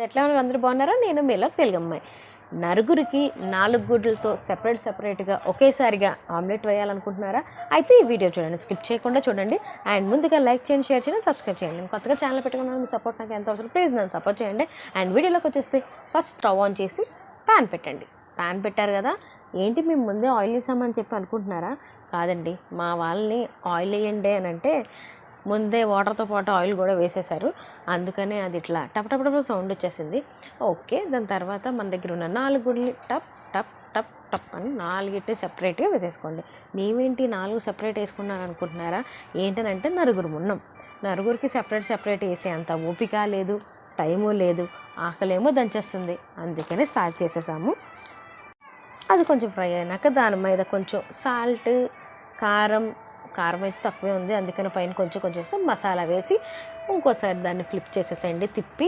ఎట్లా ఉన్నారు అందరూ బాగున్నారా? నేను మీలో తెలుగమ్మాయి. నలుగురికి 4 గుడ్లతో సెపరేట్గా ఒకేసారిగా ఆమ్లెట్ వేయాలనుకుంటున్నారా? అయితే ఈ వీడియో చూడండి, స్కిప్ చేయకుండా చూడండి. అండ్ ముందుగా లైక్ చేయండి, షేర్ చేయండి, సబ్స్క్రైబ్ చేయండి. కొత్తగా ఛానల్ పెట్టుకున్నాను, మీ సపోర్ట్ నాకు ఎంత అవసరం, ప్లీజ్ నన్ను సపోర్ట్ చేయండి. అండ్ వీడియోలోకి వచ్చేస్తే ఫస్ట్ స్టవ్ ఆన్ చేసి ప్యాన్ పెట్టండి. ప్యాన్ పెట్టారు కదా, ఏంటి మేము ముందే ఆయిల్ వేసామని చెప్పి అనుకుంటున్నారా? కాదండి, మా వాళ్ళని ఆయిల్ వేయండి అని అంటే ముందే వాటర్తో పాటు ఆయిల్ కూడా వేసేసారు, అందుకనే అది ఇట్లా టప్ సౌండ్ వచ్చేసింది. ఓకే, దాని తర్వాత మన దగ్గర ఉన్న 4 గుడ్లు టప్ టప్ టప్ టప్ అని 4 సెపరేట్గా వేసేసుకోండి. మేమేంటి 4 సెపరేట్ వేసుకున్నాను అనుకుంటున్నారా? ఏంటనంటే నలుగురు ఉన్నాం, నలుగురికి సెపరేట్ వేసే అంత ఓపిక లేదు, టైము లేదు, ఆకలేమో దంచేస్తుంది, అందుకనే స్టార్ట్ చేసేసాము. అది కొంచెం ఫ్రై అయినాక దాని మీద కొంచెం సాల్ట్, కారం అయితే తక్కువే ఉంది, అందుకని పైన కొంచెం వేసి మసాలా వేసి ఇంకోసారి దాన్ని ఫ్లిప్ చేసేసేయండి, తిప్పి